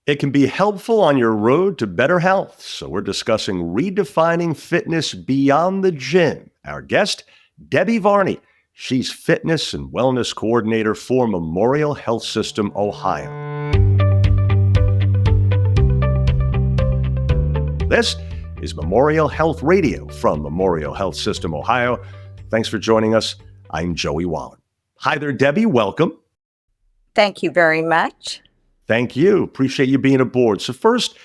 It can be helpful on your road to better health. So we're discussing redefining fitness beyond the gym. Our guest, Debbie Varney. She's fitness and wellness coordinator for Memorial Health System, Ohio. This is Memorial Health Radio from Memorial Health System, Ohio. Thanks for joining us. I'm Joey Wallen. Hi there, Debbie. Welcome. Thank you very much. Thank you. Appreciate you being aboard. So first,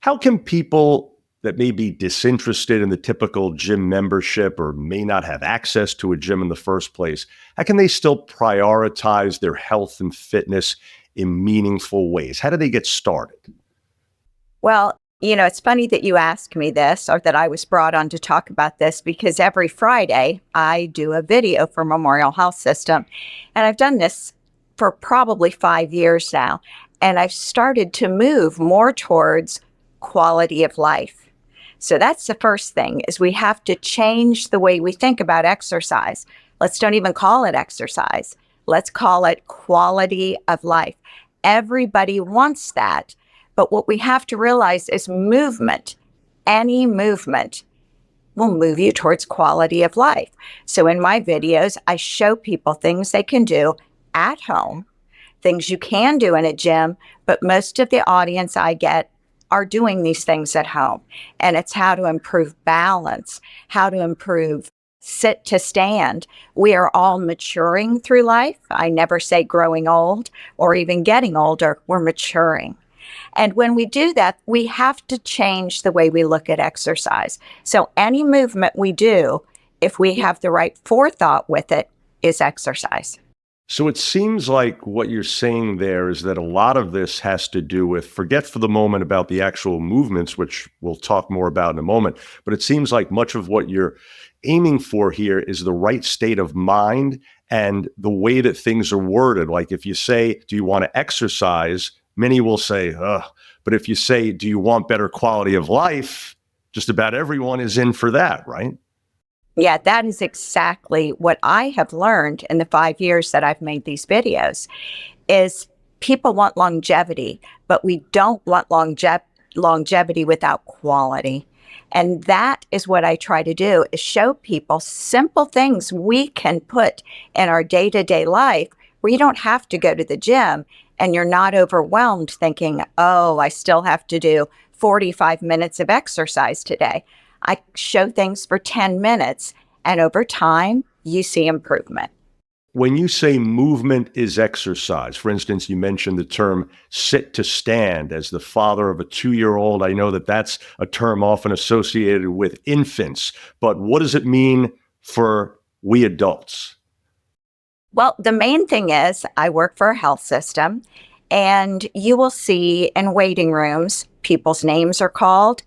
how can people that may be disinterested in the typical gym membership or may not have access to a gym in the first place, how can they still prioritize their health and fitness in meaningful ways? How do they get started? Well, it's funny that you asked me this, or that I was brought on to talk about this, because every Friday I do a video for Memorial Health System, and I've done this for probably 5 years now, and I've started to move more towards quality of life. So that's the first thing, is we have to change the way we think about exercise. Let's don't even call it exercise. Let's call it quality of life. Everybody wants that. But what we have to realize is movement, any movement, will move you towards quality of life. So in my videos, I show people things they can do at home, things you can do in a gym, but most of the audience I get are doing these things at home. And it's how to improve balance, how to improve sit to stand. We are all maturing through life. I never say growing old or even getting older. We're maturing. And when we do that, we have to change the way we look at exercise. So any movement we do, if we have the right forethought with it, is exercise. So it seems like what you're saying there is that a lot of this has to do with, forget for the moment about the actual movements, which we'll talk more about in a moment, but it seems like much of what you're aiming for here is the right state of mind and the way that things are worded. Like if you say, do you want to exercise? Many will say, ugh. But if you say, do you want better quality of life? Just about everyone is in for that, right? Yeah, that is exactly what I have learned in the 5 years that I've made these videos, is people want longevity, but we don't want longevity without quality. And that is what I try to do, is show people simple things we can put in our day-to-day life where you don't have to go to the gym and you're not overwhelmed thinking, oh, I still have to do 45 minutes of exercise today. I show things for 10 minutes, and over time, you see improvement. When you say movement is exercise, for instance, you mentioned the term sit to stand. As the father of a 2-year-old, I know that that's a term often associated with infants. But what does it mean for we adults? Well, the main thing is I work for a health system, and you will see in waiting rooms, people's names are called,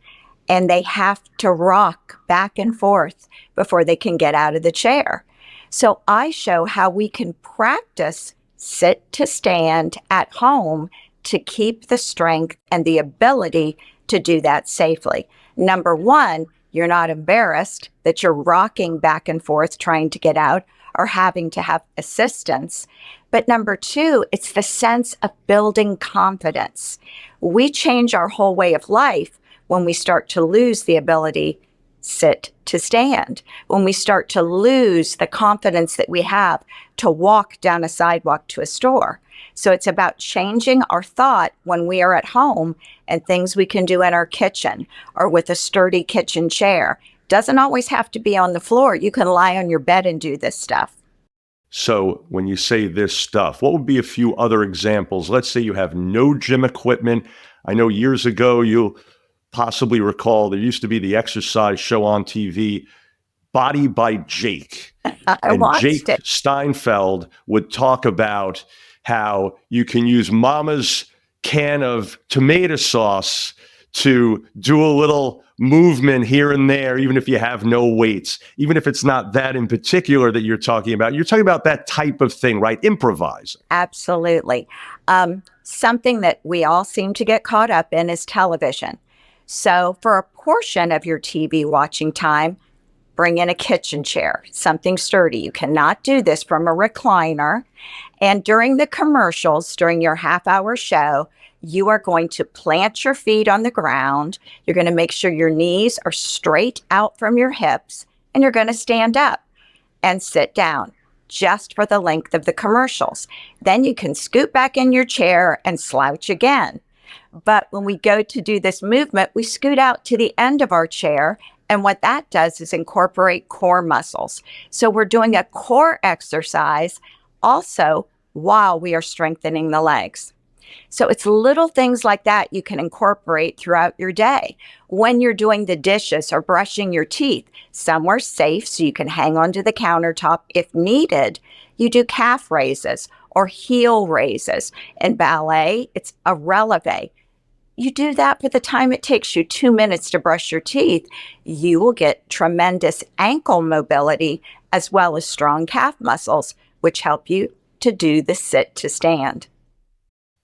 and they have to rock back and forth before they can get out of the chair. So I show how we can practice sit to stand at home to keep the strength and the ability to do that safely. Number one, you're not embarrassed that you're rocking back and forth trying to get out or having to have assistance. But number two, it's the sense of building confidence. We change our whole way of life when we start to lose the ability sit to stand, when we start to lose the confidence that we have to walk down a sidewalk to a store. So it's about changing our thought when we are at home and things we can do in our kitchen or with a sturdy kitchen chair. Doesn't always have to be on the floor. You can lie on your bed and do this stuff. So when you say this stuff, what would be a few other examples? Let's say you have no gym equipment. I know years ago, you'll possibly recall there used to be the exercise show on TV, Body by Jake. I watched Jake it. Steinfeld would talk about how you can use mama's can of tomato sauce to do a little movement here and there, even if you have no weights, even if it's not that in particular that you're talking about. You're talking about that type of thing, right? Improvising. Absolutely. Something that we all seem to get caught up in is television. So for a portion of your TV watching time, bring in a kitchen chair, something sturdy. You cannot do this from a recliner. And during the commercials, during your half-hour show, you are going to plant your feet on the ground. You're going to make sure your knees are straight out from your hips, and you're going to stand up and sit down just for the length of the commercials. Then you can scoot back in your chair and slouch again. But when we go to do this movement, we scoot out to the end of our chair. And what that does is incorporate core muscles. So we're doing a core exercise also while we are strengthening the legs. So it's little things like that you can incorporate throughout your day. When you're doing the dishes or brushing your teeth, somewhere safe so you can hang onto the countertop if needed, you do calf raises or heel raises. In ballet, it's a releve. You do that for the time it takes you 2 minutes to brush your teeth, you will get tremendous ankle mobility as well as strong calf muscles, which help you to do the sit to stand.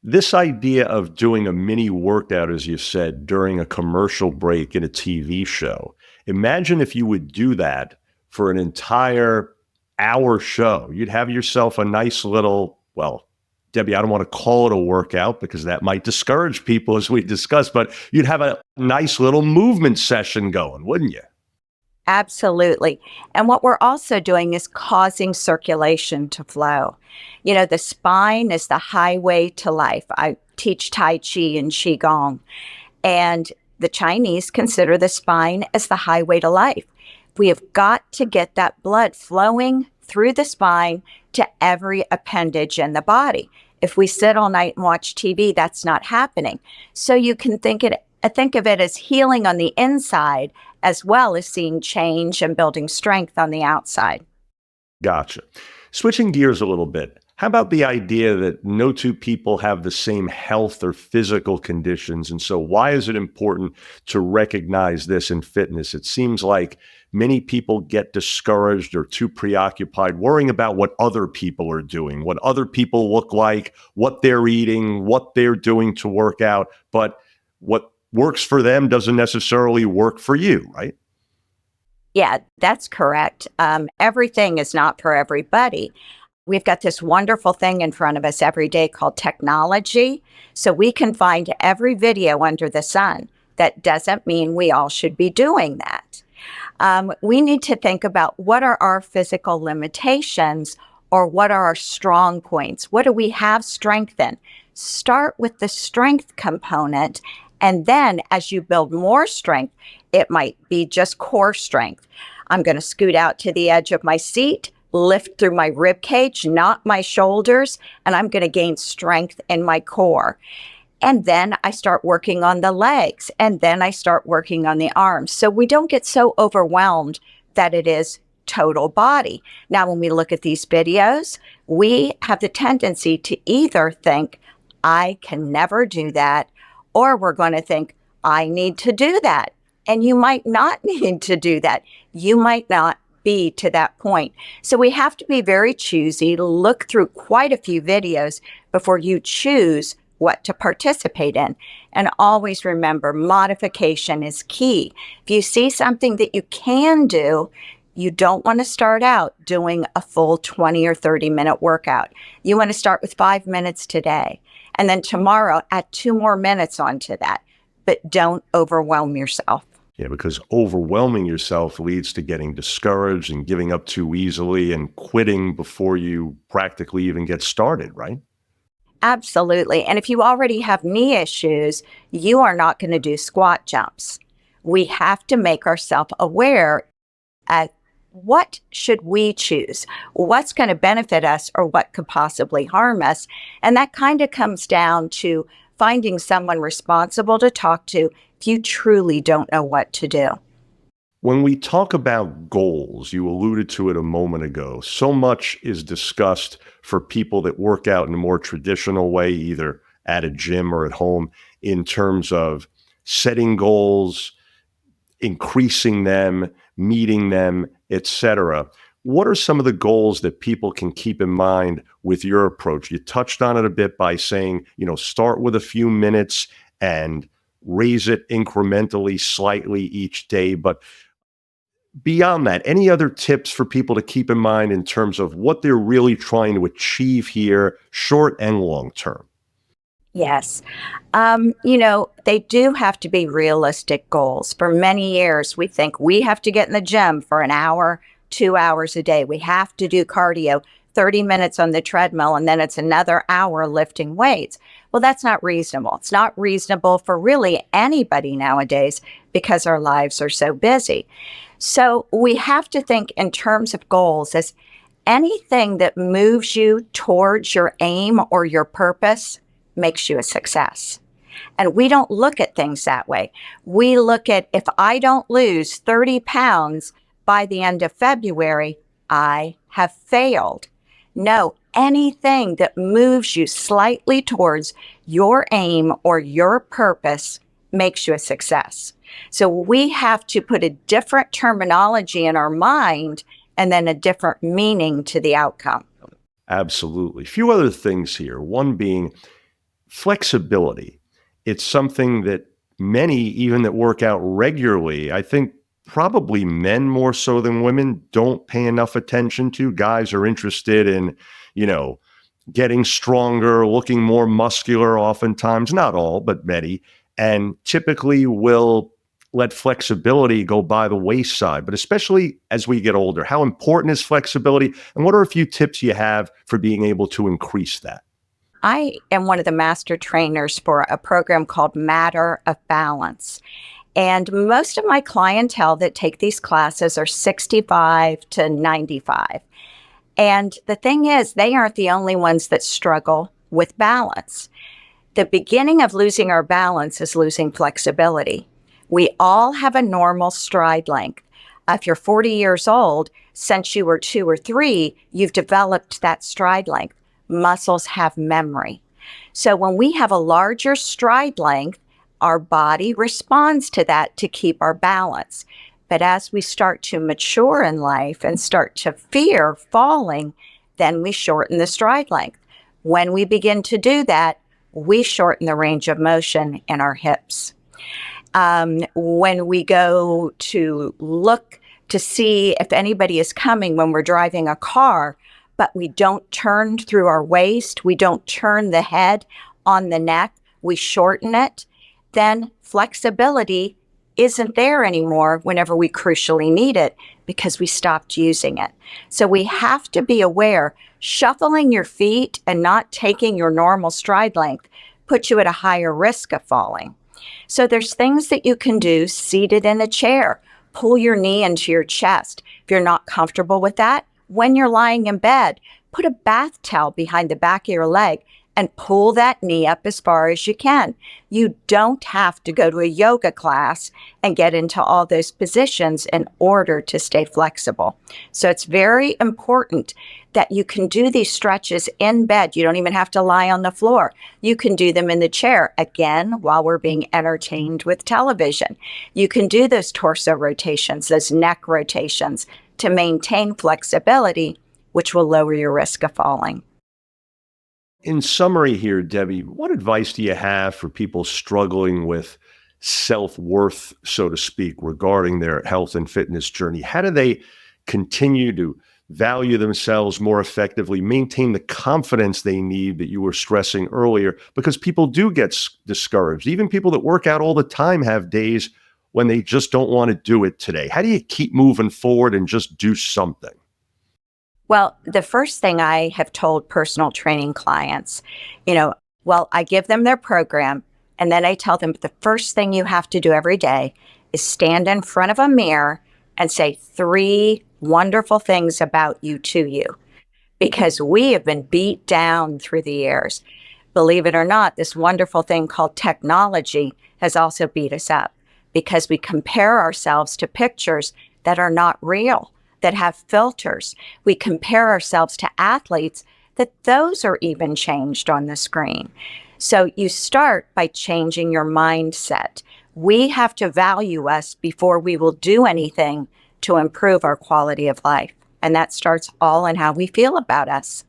This idea of doing a mini workout, as you said, during a commercial break in a TV show. Imagine if you would do that for an entire hour show. You'd have yourself a nice little, well, Debbie, I don't want to call it a workout because that might discourage people as we discussed, but you'd have a nice little movement session going, wouldn't you? Absolutely. And what we're also doing is causing circulation to flow. You know, the spine is the highway to life. I teach Tai Chi and Qigong, and the Chinese consider the spine as the highway to life. We have got to get that blood flowing through the spine to every appendage in the body. If we sit all night and watch TV, that's not happening. So you can think of it as healing on the inside as well as seeing change and building strength on the outside. Gotcha. Switching gears a little bit, how about the idea that no two people have the same health or physical conditions? And so why is it important to recognize this in fitness? It seems like many people get discouraged or too preoccupied worrying about what other people are doing, what other people look like, what they're eating, what they're doing to work out. But what works for them doesn't necessarily work for you, right? Yeah, that's correct. Everything is not for everybody. We've got this wonderful thing in front of us every day called technology. So we can find every video under the sun. That doesn't mean we all should be doing that. We need to think about what are our physical limitations or what are our strong points? What do we have strength in? Start with the strength component. And then as you build more strength, it might be just core strength. I'm going to scoot out to the edge of my seat, lift through my rib cage, not my shoulders, and I'm going to gain strength in my core. And then I start working on the legs, and then I start working on the arms. So we don't get so overwhelmed that it is total body. Now, when we look at these videos, we have the tendency to either think, I can never do that, or we're going to think, I need to do that. And you might not need to do that. You might not be to that point. So we have to be very choosy, look through quite a few videos before you choose what to participate in. And always remember, modification is key. If you see something that you can do, you don't want to start out doing a full 20 or 30-minute workout. You want to start with 5 minutes today. And then tomorrow, add 2 more minutes onto that. But don't overwhelm yourself. Yeah, because overwhelming yourself leads to getting discouraged and giving up too easily and quitting before you practically even get started, right? Absolutely. And if you already have knee issues, you are not going to do squat jumps. We have to make ourselves aware at what should we choose? What's going to benefit us or what could possibly harm us? And that kind of comes down to finding someone responsible to talk to if you truly don't know what to do. When we talk about goals, you alluded to it a moment ago, so much is discussed for people that work out in a more traditional way, either at a gym or at home, in terms of setting goals, increasing them, meeting them, etc. What are some of the goals that people can keep in mind with your approach? You touched on it a bit by saying, start with a few minutes and raise it incrementally, slightly each day. But beyond that, any other tips for people to keep in mind in terms of what they're really trying to achieve here, short and long term? Yes. They do have to be realistic goals. For many years, we think we have to get in the gym for an hour, 2 hours a day. We have to do cardio, 30 minutes on the treadmill, and then it's another hour lifting weights. Well, that's not reasonable. It's not reasonable for really anybody nowadays because our lives are so busy. So we have to think in terms of goals as anything that moves you towards your aim or your purpose makes you a success. And we don't look at things that way. We look at if I don't lose 30 pounds by the end of February, I have failed. No, anything that moves you slightly towards your aim or your purpose makes you a success. So we have to put a different terminology in our mind and then a different meaning to the outcome. Absolutely. A few other things here. One being flexibility. It's something that many, even that work out regularly, I think probably men more so than women, don't pay enough attention to. Guys are interested in, getting stronger, looking more muscular oftentimes, not all, but many, and typically will let flexibility go by the wayside. But especially as we get older, how important is flexibility? And what are a few tips you have for being able to increase that? I am one of the master trainers for a program called Matter of Balance. And most of my clientele that take these classes are 65 to 95. And the thing is, they aren't the only ones that struggle with balance. The beginning of losing our balance is losing flexibility. We all have a normal stride length. If you're 40 years old, since you were 2 or 3, you've developed that stride length. Muscles have memory. So when we have a larger stride length, our body responds to that to keep our balance. But as we start to mature in life and start to fear falling, then we shorten the stride length. When we begin to do that, we shorten the range of motion in our hips. When we go to look to see if anybody is coming when we're driving a car, but we don't turn through our waist, we don't turn the head on the neck, we shorten it, then flexibility isn't there anymore whenever we crucially need it because we stopped using it. So we have to be aware, shuffling your feet and not taking your normal stride length puts you at a higher risk of falling. So there's things that you can do seated in a chair. Pull your knee into your chest. If you're not comfortable with that, when you're lying in bed, put a bath towel behind the back of your leg and pull that knee up as far as you can. You don't have to go to a yoga class and get into all those positions in order to stay flexible. So it's very important that you can do these stretches in bed. You don't even have to lie on the floor. You can do them in the chair, again, while we're being entertained with television. You can do those torso rotations, those neck rotations to maintain flexibility, which will lower your risk of falling. In summary here, Debbie, what advice do you have for people struggling with self-worth, so to speak, regarding their health and fitness journey? How do they continue to value themselves more effectively, maintain the confidence they need that you were stressing earlier? Because people do get discouraged. Even people that work out all the time have days when they just don't want to do it today. How do you keep moving forward and just do something? Well, the first thing I have told personal training clients, I give them their program and then I tell them the first thing you have to do every day is stand in front of a mirror and say 3 wonderful things about you to you, because we have been beat down through the years. Believe it or not, this wonderful thing called technology has also beat us up because we compare ourselves to pictures that are not real, that have filters. We compare ourselves to athletes that those are even changed on the screen. So you start by changing your mindset. We have to value us before we will do anything to improve our quality of life. And that starts all in how we feel about us.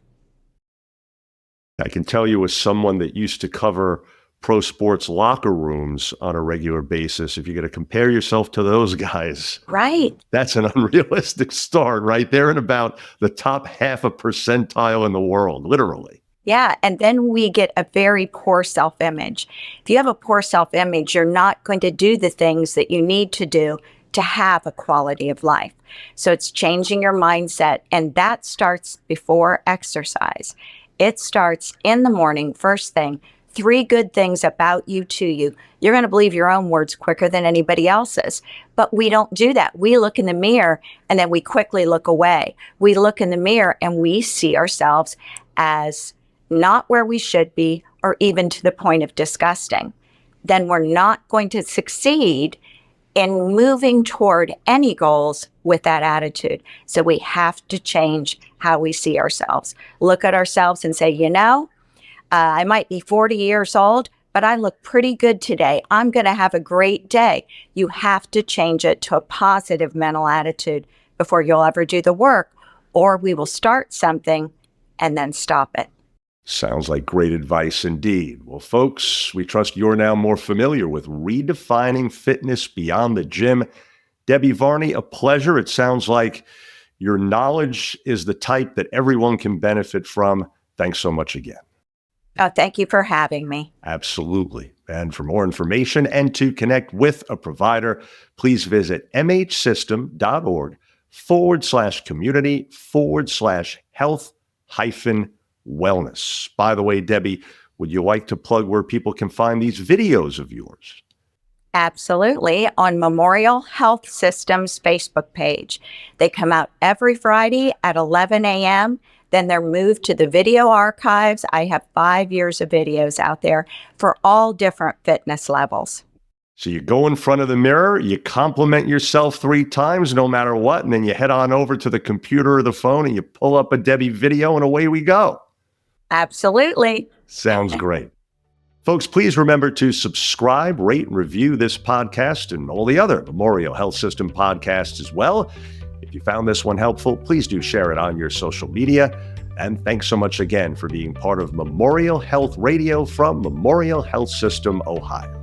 I can tell you as someone that used to cover pro sports locker rooms on a regular basis, if you're going to compare yourself to those guys, right, that's an unrealistic start, right? They're in about the top half a percentile in the world, literally. Yeah. And then we get a very poor self image. If you have a poor self image, you're not going to do the things that you need to do to have a quality of life. So it's changing your mindset. And that starts before exercise. It starts in the morning, first thing. 3 good things about you to you. You're going to believe your own words quicker than anybody else's. But we don't do that. We look in the mirror and then we quickly look away. We look in the mirror and we see ourselves as not where we should be, or even to the point of disgusting. Then we're not going to succeed in moving toward any goals with that attitude. So we have to change how we see ourselves. Look at ourselves and say, I might be 40 years old, but I look pretty good today. I'm going to have a great day. You have to change it to a positive mental attitude before you'll ever do the work, or we will start something and then stop it. Sounds like great advice indeed. Well, folks, we trust you're now more familiar with redefining fitness beyond the gym. Debbie Varney, a pleasure. It sounds like your knowledge is the type that everyone can benefit from. Thanks so much again. Oh, thank you for having me. Absolutely. And for more information and to connect with a provider, please visit mhsystem.org/community/health-wellness. By the way, Debbie, would you like to plug where people can find these videos of yours? Absolutely. On Memorial Health System's Facebook page. They come out every Friday at 11 a.m. Then they're moved to the video archives. I have 5 years of videos out there for all different fitness levels. So you go in front of the mirror, you compliment yourself 3 times, no matter what, and then you head on over to the computer or the phone and you pull up a Debbie video and away we go. Absolutely. Sounds great. Folks, please remember to subscribe, rate, and review this podcast and all the other Memorial Health System podcasts as well. If you found this one helpful, please do share it on your social media. And thanks so much again for being part of Memorial Health Radio from Memorial Health System, Ohio.